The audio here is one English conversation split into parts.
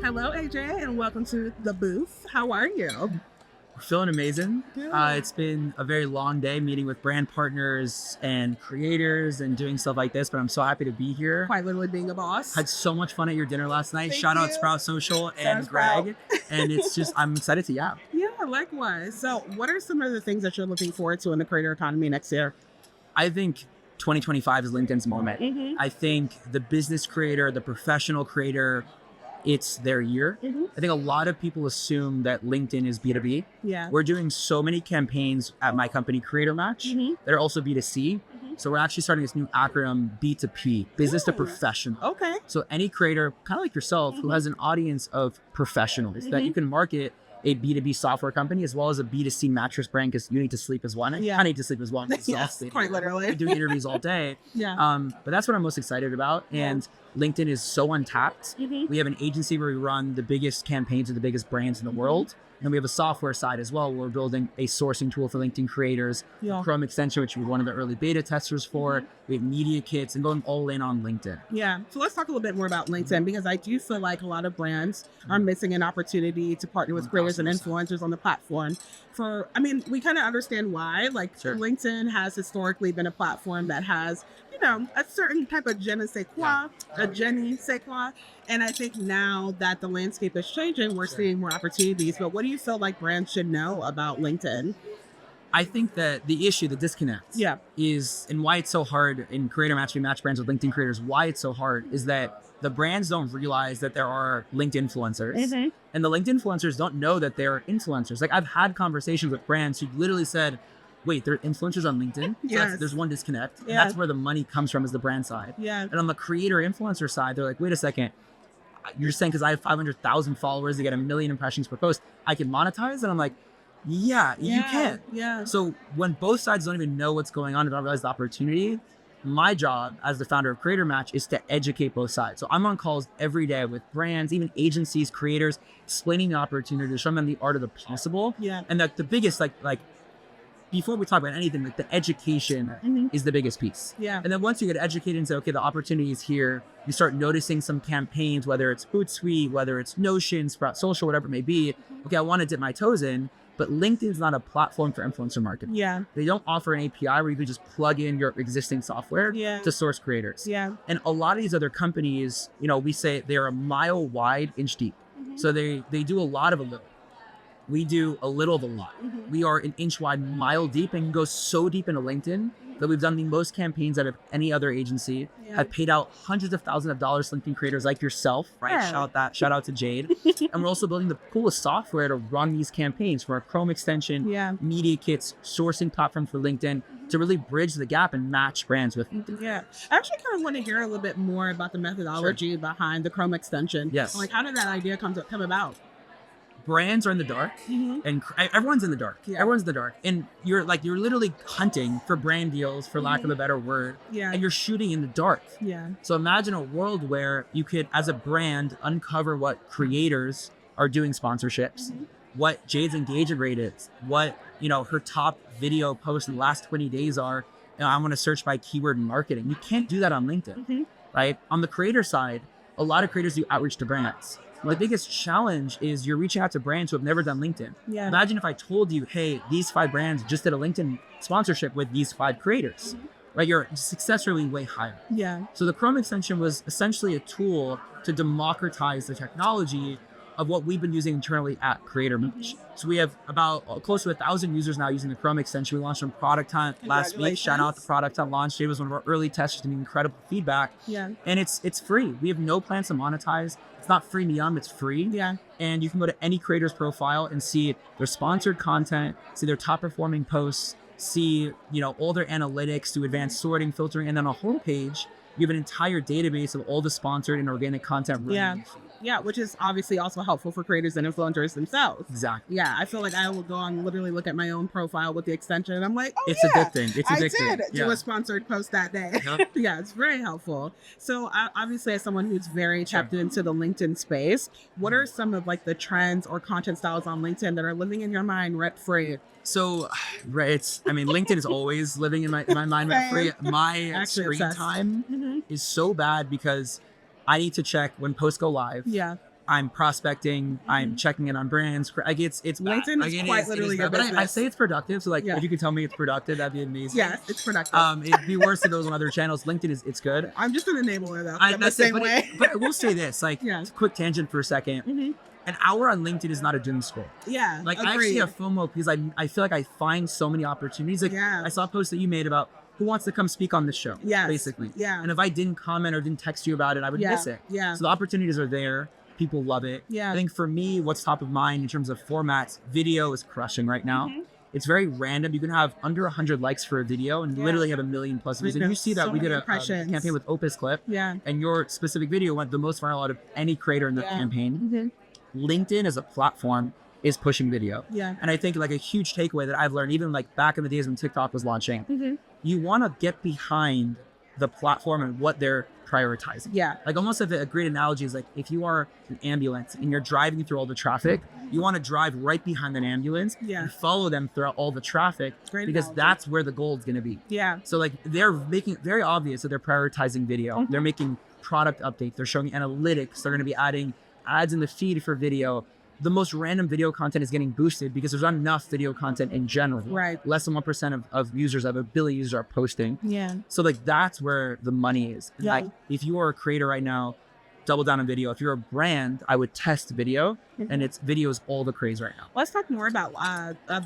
Hello, AJ, and welcome to the booth. How are you? We're feeling amazing. Good. It's been a very long day meeting with brand partners and creators and doing stuff like this, but I'm so happy to be here. Quite literally being a boss. Had so much fun at your dinner last night. Thank Shout out you. Sprout Social Shout out and Sprout. Greg. And it's just, I'm excited to yap. Yeah, likewise. So what are some of the things that you're looking forward to in the creator economy next year? I think 2025 is LinkedIn's moment. Mm-hmm. I think the business creator, the professional creator, it's their year. Mm-hmm. I think a lot of people assume that LinkedIn is B2B. Yeah. We're doing so many campaigns at my company, Creator Match, Mhm. that are also B2C. So we're actually starting this new acronym, B2P, business to Ooh. professional. Okay. So any creator, kind of like yourself, who has an audience of professionals that you can market a B2B software company as well as a B2C mattress brand, because you need to sleep as one. Yeah. I need to sleep as one. It's Yes, exhausting. quite literally. I do interviews all day. Yeah. But that's what I'm most excited about. And LinkedIn is so untapped. Mhm. We have an agency where we run the biggest campaigns of the biggest brands in the world. And we have a software side as well. We're building a sourcing tool for LinkedIn creators, Yeah. Chrome extension, which we're one of the early beta testers for. We have media kits and going all in on LinkedIn. Yeah. So let's talk a little bit more about LinkedIn, because I do feel like a lot of brands are missing an opportunity to partner with creators and influencers on the platform. We kind of understand why. Like, Sure. LinkedIn has historically been a platform that has, a certain type of je ne sais quoi, a je ne sais quoi. And I think now that the landscape is changing, we're seeing more opportunities. But what do you feel like brands should know about LinkedIn? I think that the issue, the disconnect, Yeah. is, and why it's so hard in Creator Match, we match brands with LinkedIn creators, why it's so hard is that the brands don't realize that there are LinkedIn influencers. Mhm. And the LinkedIn influencers don't know that they're influencers. Like, I've had conversations with brands who literally said, wait, they're influencers on LinkedIn? So Yes. there's one disconnect. And Yeah. that's where the money comes from, is the brand side. Yeah. And on the creator influencer side, they're like, wait a second, you're saying because I have 500,000 followers, they get 1 million impressions per post, I can monetize? And I'm like, yeah, you can. Yeah. So when both sides don't even know what's going on and don't realize the opportunity, my job as the founder of Creator Match is to educate both sides. So I'm on calls every day with brands, even agencies, creators, explaining the opportunity, showing them the art of the possible. Yeah. And that the biggest, like before we talk about anything, like the education is the biggest piece. Yeah. And then once you get educated and say, okay, the opportunity is here, you start noticing some campaigns, whether it's Hootsuite, whether it's Notion, Sprout Social, whatever it may be. Okay, I want to dip my toes in, but LinkedIn's not a platform for influencer marketing. Yeah. They don't offer an API where you can just plug in your existing software Yeah. to source creators. Yeah. And a lot of these other companies, we say they're a mile wide, inch deep. So they do a lot of a little. We do a little of a lot. We are an inch wide, mile deep, and go so deep into LinkedIn that we've done the most campaigns out of any other agency, have paid out hundreds of thousands of dollars to LinkedIn creators like yourself, right? Yeah. Shout out to Jade. And we're also building the coolest software to run these campaigns for our Chrome extension, Yeah. media kits, sourcing platform for LinkedIn to really bridge the gap and match brands with LinkedIn. Yeah. I actually kind of want to hear a little bit more about the methodology behind the Chrome extension. Yes. Like, how did that idea come about? Brands are in the dark, and everyone's in the dark. Yeah. Everyone's in the dark, and you're literally hunting for brand deals, for lack of a better word. Yeah. And you're shooting in the dark. Yeah. So imagine a world where you could, as a brand, uncover what creators are doing sponsorships, what Jade's engagement rate is, what her top video posts in the last 20 days are. I want to search by keyword marketing. You can't do that on LinkedIn, right? On the creator side, a lot of creators do outreach to brands. The biggest challenge is you're reaching out to brands who have never done LinkedIn. Yeah. Imagine if I told you, hey, these 5 brands just did a LinkedIn sponsorship with these 5 creators, right? Your success rate will be way higher. Yeah. So the Chrome extension was essentially a tool to democratize the technology of what we've been using internally at Creator Match. So we have about close to 1,000 users now using the Chrome extension. We launched on Product Hunt last week. Shout out to Product Hunt launch. Jay was one of our early testers and incredible feedback. Yeah. And it's free. We have no plans to monetize. It's not freemium, it's free. Yeah. And you can go to any creator's profile and see their sponsored content, see their top performing posts, see, all their analytics, do advanced sorting, filtering, and then on a homepage, you have an entire database of all the sponsored and organic content. Yeah. Yeah, which is obviously also helpful for creators and influencers themselves. Exactly. Yeah, I feel like I will go and literally look at my own profile with the extension and I'm like, oh It's yeah, addicting. It's I addicting. did do a sponsored post that day. Yep. Yeah, it's very helpful. So obviously as someone who's very tapped into the LinkedIn space, what are some of like the trends or content styles on LinkedIn that are living in your mind rent free? So, right, I mean, LinkedIn is always living in my mind rent free. My Actually screen obsessed. time is so bad because I need to check when posts go live. Yeah. I'm prospecting. I'm checking in on brands. Like it's bad. LinkedIn Like, is quite literally your bad. But I business. say it's productive. So like, Yeah. if you could tell me it's productive, that'd be amazing. Yes, it's productive. It'd be worse if it was on other channels. LinkedIn it's good. I'm just an enabler though. I, I'm the that's it. same But, way. but I will say this, like, Yeah. quick tangent for a second. An hour on LinkedIn is not a doom scroll. Yeah. Like I actually have FOMO because I feel like I find so many opportunities. Like Yeah. I saw a post that you made about who wants to come speak on this show. Yes. Basically. Yeah. And if I didn't comment or didn't text you about it, I would miss it. Yeah. So the opportunities are there. People love it. Yeah. I think for me, what's top of mind in terms of formats, video is crushing right now. It's very random. You can have under 100 likes for a video and literally have 1 million plus views. And you see that So we did many a impressions. campaign with Opus Clip. Yeah. And your specific video went the most viral out of any creator in the campaign. LinkedIn as a platform is pushing video. Yeah. And I think like a huge takeaway that I've learned, even like back in the days when TikTok was launching, you want to get behind the platform and what they're prioritizing. Yeah. Like almost a great analogy is like if you are an ambulance and you're driving through all the traffic, you want to drive right behind that ambulance and follow them throughout all the traffic because that's where the gold is going to be. Yeah. So like they're making it very obvious that they're prioritizing video. They're making product updates. They're showing analytics. They're going to be adding ads in the feed for video. The most random video content is getting boosted because there's not enough video content in general. Right. Less than 1% of users of ability users are posting. Yeah. So like that's where the money is. Yeah. Like if you are a creator right now, double down on video. If you're a brand, I would test video, and it's video is all the craze right now. Let's talk more about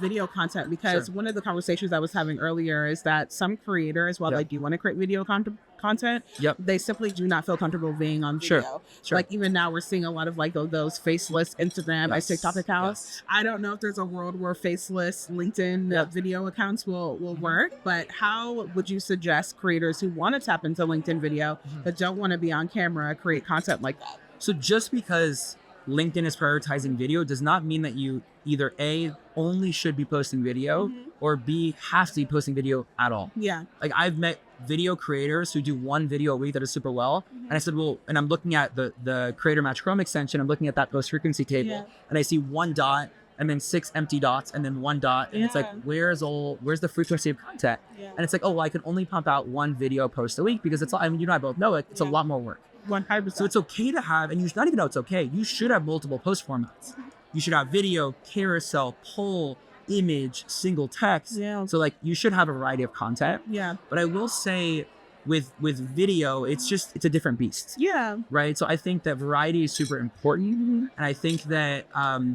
video content because one of the conversations I was having earlier is that some creators, while they do want to create video content, they simply do not feel comfortable being on video. Like even now we're seeing a lot of like those faceless Instagram and TikTok accounts. I don't know if there's a world where faceless LinkedIn video accounts will work, but how would you suggest creators who want to tap into LinkedIn video but don't want to be on camera create content like that? So just because LinkedIn is prioritizing video does not mean that you either A, only should be posting video or B, have to be posting video at all. Yeah. Like I've met video creators who do one video a week that does super well. And I said, well, and I'm looking at the Creator Match Chrome extension. I'm looking at that post frequency table and I see one dot and then 6 empty dots and then one dot. And it's like, where's the frequency of content? And it's like, oh, well, I can only pump out one video post a week because it's, I mean, you and I both know it. It's a lot more work. 100%. So it's okay to have, and you not even know it's okay. You should have multiple post formats. You should have video, carousel, poll, image, single text. Yeah. So like you should have a variety of content. Yeah. But I will say with video, it's a different beast. Yeah. Right. So I think that variety is super important. And I think that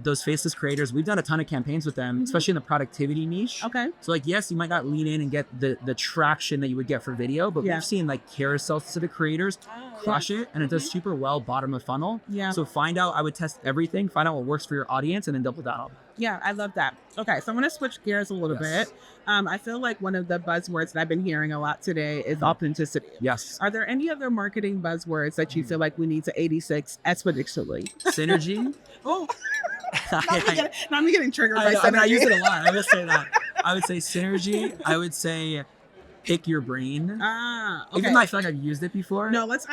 those faceless creators, we've done a ton of campaigns with them, especially in the productivity niche. Okay. So like, yes, you might not lean in and get the traction that you would get for video, but we've seen like carousel specific creators crush it and it does super well bottom of funnel. Yeah. So I would test everything, find out what works for your audience and then double down on it. Yeah, I love that. Okay, so I'm going to switch gears a little bit. I feel like one of the buzzwords that I've been hearing a lot today is authenticity. Yes. Are there any other marketing buzzwords that you feel like we need to 86 expeditionally? Synergy. Oh, I'm getting triggered by synergy. I use it a lot. I will say that. I would say synergy. I would say pick your brain. Okay. Even though I feel like I've used it before. No, let's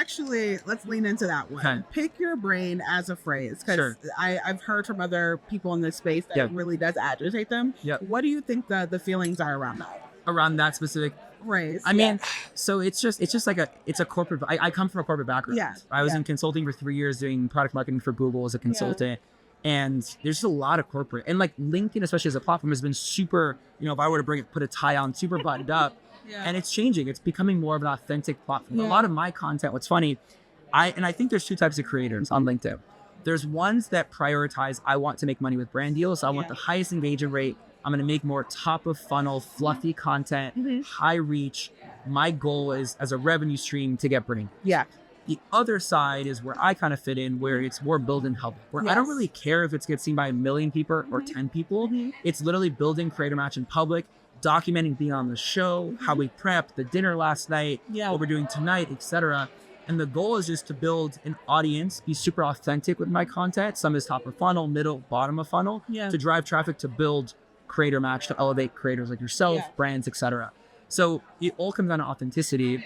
lean into that one. Okay. Pick your brain as a phrase. Because I've heard from other people in this space that it really does agitate them. What do you think the feelings are around that? Around that specific phrase? I mean, so it's just like it's a corporate, I come from a corporate background. Yeah. I was in consulting for 3 years doing product marketing for Google as a consultant. And there's just a lot of corporate, and like LinkedIn, especially as a platform, has been super, if I were to put a tie on, super buttoned up. And it's changing. It's becoming more of an authentic platform. A lot of my content, what's funny, I think there's two types of creators on LinkedIn. There's ones that prioritize, I want to make money with brand deals. So I want the highest engagement rate. I'm going to make more top of funnel, fluffy content, high reach. My goal is as a revenue stream to get brand. Yeah. The other side is where I kind of fit in, where it's more build and help. Where I don't really care if it's gets seen by 1 million people or 10 people. It's literally building Creator Match in public, documenting being on the show, how we prepped, the dinner last night, what we're doing tonight, etc. And the goal is just to build an audience, be super authentic with my content. Some is top of funnel, middle, bottom of funnel, to drive traffic, to build creator match, to elevate creators like yourself, brands, etc. So it all comes down to authenticity.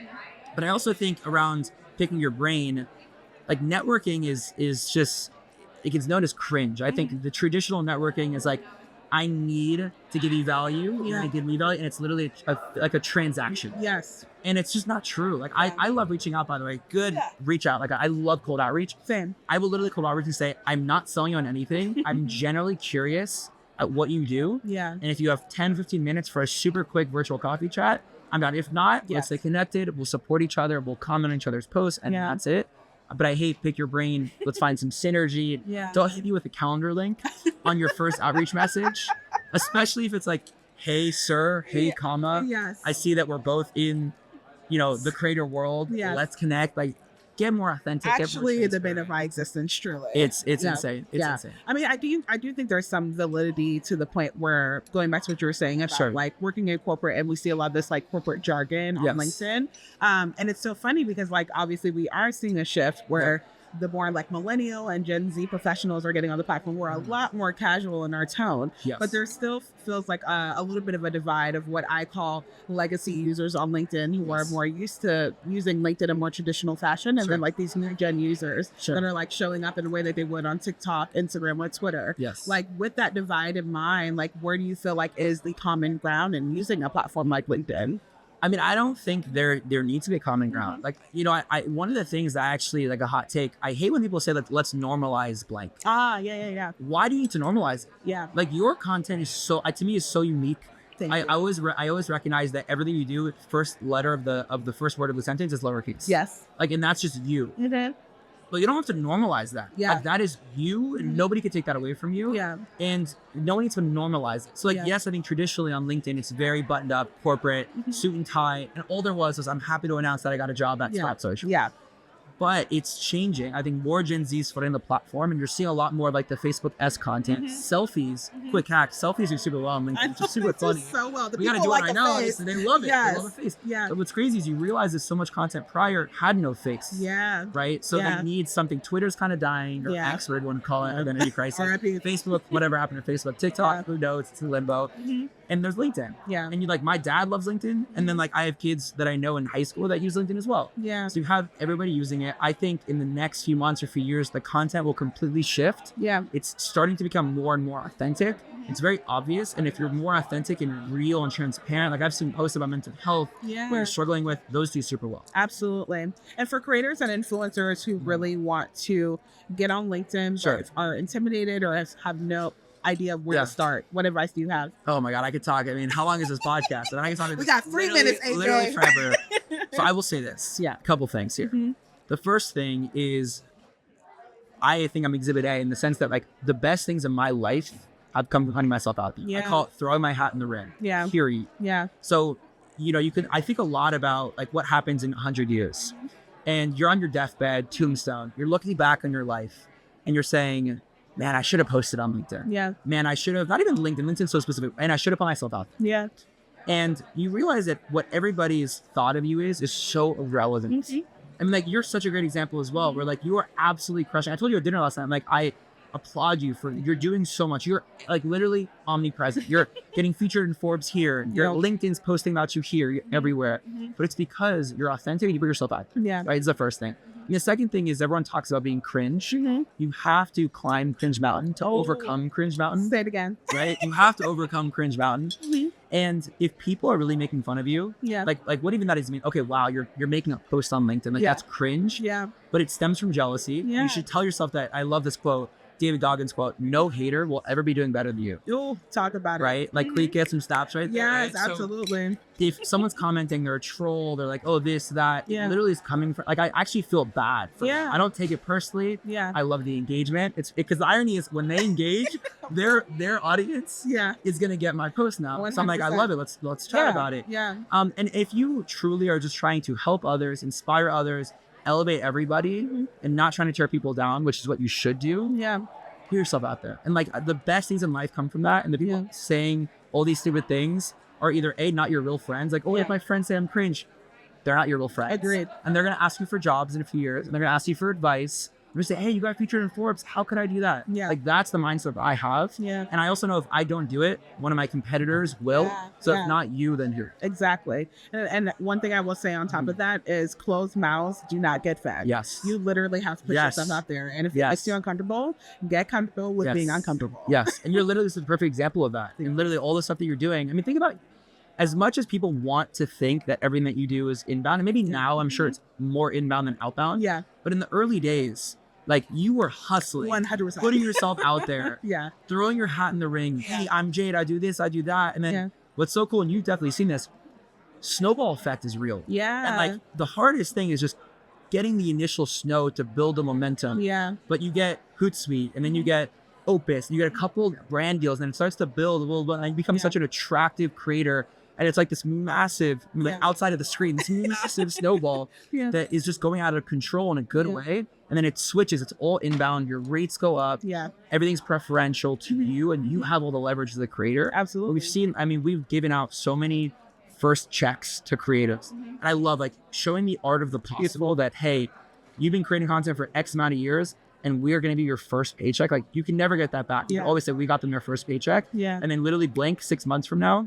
But I also think around picking your brain, like networking is just, it gets known as cringe. I think the traditional networking is like, I need to give you value, you're gonna give me value, and it's literally like a transaction. Yes. And it's just not true. Like I love reaching out, by the way. Good reach out. Like I love cold outreach. Same. I will literally cold outreach and say, I'm not selling you on anything. I'm generally curious at what you do. Yeah. And if you have 10, 15 minutes for a super quick virtual coffee chat, I'm down. If not, let's stay connected. We'll support each other. We'll comment on each other's posts, and that's it. But I hate pick your brain. Let's find some synergy. Don't hit you with a calendar link on your first outreach message, especially if it's like, hey, sir, hey, comma. Yes. I see that we're both in, the creator world. Let's connect. Like, get more authentic. Actually, the bit of my existence, truly. It's insane. It's insane. I mean, I do think there's some validity to the point where, going back to what you were saying about like working in corporate, and we see a lot of this like corporate jargon on LinkedIn. And it's so funny because like obviously we are seeing a shift where the more like millennial and Gen Z professionals are getting on the platform. We're a lot more casual in our tone, but there still feels like a little bit of a divide of what I call legacy users on LinkedIn who are more used to using LinkedIn in a more traditional fashion, and then like these new gen users that are like showing up in a way that they would on TikTok, Instagram, or Twitter. Like with that divide in mind, like where do you feel like is the common ground in using a platform like LinkedIn? I mean, I don't think there needs to be a common ground. Like, I one of the things that actually, like a hot take, I hate when people say like, let's normalize blank. Yeah. Why do you need to normalize it? Yeah. Like your content is to me is so unique. I always recognize that everything you do, first letter of the first word of the sentence is lowercase. Yes. Like, and that's just you. Mm-hmm. But you don't have to normalize that. Yeah. Like, that is you, and nobody can take that away from you. Yeah. And no one needs to normalize it. So, like, yes, I think traditionally on LinkedIn, it's very buttoned up, corporate, suit and tie. And all there was I'm happy to announce that I got a job at Scott Social. Yeah. But it's changing. I think more Gen Z's footing the platform, and you're seeing a lot more of like the Facebook-esque content. Selfies, quick hack. Selfies are super well on LinkedIn. It's just super funny. So well. We gotta do it right now. They love it. Yes. They love a face. Yeah. But what's crazy is you realize that so much content prior had no face. Yeah. Right? So they need something. Twitter's kind of dying, or X, whatever you want to call it, identity crisis. Facebook, whatever happened to Facebook. TikTok, who knows? It's in limbo. And there's LinkedIn. Yeah. And you like, my dad loves LinkedIn. And then like I have kids that I know in high school that use LinkedIn as well. Yeah. So you have everybody using it. I think in the next few months or few years, the content will completely shift. Yeah. It's starting to become more and more authentic. It's very obvious. And if you're more authentic and real and transparent, like I've seen posts about mental health where you're struggling with, those do super well. Absolutely. And for creators and influencers who really want to get on LinkedIn, but are intimidated or have no idea where to start, what advice do you have? Oh my God, I could talk. I mean, how long is this podcast? And I can talk. We got 3 minutes, AJ. Literally forever. So I will say this. A couple things here. The first thing is, I think I'm Exhibit A in the sense that like the best things in my life, I've come from hunting myself out. I call it throwing my hat in the ring. Period. So, you can, I think a lot about like what happens in 100 years, and you're on your deathbed, tombstone, you're looking back on your life and you're saying, man, I should have posted on LinkedIn. Man, I should have, not even LinkedIn. LinkedIn's so specific. And I should have put myself out there. And you realize that what everybody's thought of you is so irrelevant. I mean, like, you're such a great example as well, where like you are absolutely crushing. I told you at dinner last night, I'm like, I applaud you for, you're doing so much. You're like literally omnipresent. You're getting featured in Forbes here. Your LinkedIn's posting about you here, you're everywhere. But it's because you're authentic and you put yourself out. Right? It's the first thing. And the second thing is, everyone talks about being cringe. You have to climb Cringe Mountain to overcome Cringe Mountain. Say it again. Right? You have to overcome Cringe Mountain. And if people are really making fun of you, like what even that is mean? Okay, wow, you're making a post on LinkedIn. Like that's cringe. But it stems from jealousy. You should tell yourself that. I love this quote. David Goggins quote, no hater will ever be doing better than you. You'll talk about it. Right? Like, we get some stops right there. Yes, right? absolutely. So if someone's commenting, they're a troll, they're like, oh, this, that, it literally is coming from, like, I actually feel bad for them. I don't take it personally. I love the engagement. It's because the irony is when they engage, their audience is going to get my post now. 100%. So I'm like, I love it. Let's chat about it. And if you truly are just trying to help others, inspire others, elevate everybody, and not trying to tear people down, which is what you should do. Put yourself out there. And like the best things in life come from that. And the people saying all these stupid things are either A, not your real friends. Like, oh, if my friends say I'm cringe, they're not your real friends. Agreed. And they're going to ask you for jobs in a few years, and they're going to ask you for advice. They're going to say, hey, you got featured in Forbes. How could I do that? Yeah. Like, that's the mindset I have. Yeah. And I also know if I don't do it, one of my competitors will. Yeah. So Yeah. if not you, then who? Exactly. And one thing I will say on top of that is closed mouths do not get fed. Yes. You literally have to put Yes. yourself out there. And if Yes. it makes you uncomfortable, get comfortable with Yes. being uncomfortable. Yes. And you're literally just a perfect example of that. And literally all the stuff that you're doing. I mean, think about as much as people want to think that everything that you do is inbound, and maybe now I'm sure it's more inbound than outbound. Yeah. But in the early days, like you were hustling, 100%. putting yourself out there, Yeah. throwing your hat in the ring. Hey, I'm Jade. I do this. I do that. And then Yeah. what's so cool, and you've definitely seen this, snowball effect is real. Yeah. And like the hardest thing is just getting the initial snow to build the momentum. Yeah. But you get Hootsuite, and then you get Opus, and you get a couple brand deals, and it starts to build a little bit, and you become Yeah. such an attractive creator. And it's like this massive, like Yeah. outside of the screen, this massive snowball Yeah. that is just going out of control in a good Yeah. way. And then it switches, it's all inbound, your rates go up, Yeah. everything's preferential to you, and you have all the leverage as the creator. Absolutely. We've seen, I mean, we've given out so many first checks to creatives. And I love like showing the art of the possible that, hey, you've been creating content for X amount of years and we're going to be your first paycheck. Like you can never get that back. You Yeah. always say we got them their first paycheck. Yeah. And then literally blank 6 months from now,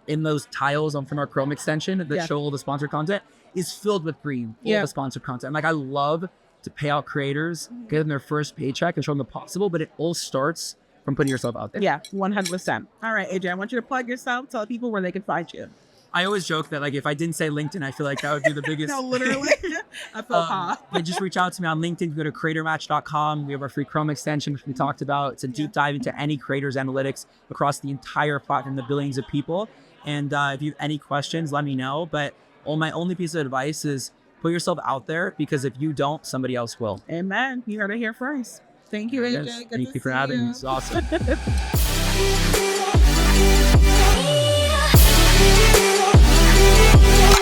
in those tiles from our Chrome extension that Yeah. show all the sponsored content is filled with green, all Yeah. the sponsored content. Like I love to pay out creators, get them their first paycheck and show them the possible, but it all starts from putting yourself out there. Yeah. 100%. All right, AJ, I want you to plug yourself. Tell people where they can find you. I always joke that like if I didn't say LinkedIn, I feel like that would be the biggest. No, literally. I feel hot. But just reach out to me on LinkedIn. Go to creatormatch.com. We have our free Chrome extension, which we talked about. It's a deep dive into any creators analytics across the entire platform, the billions of people. And if you have any questions, let me know. But my only piece of advice is put yourself out there, because if you don't, somebody else will. Amen. You heard it here first. Thank you, AJ. Yes, Good thank to you for see having me. you. It's awesome. Yeah.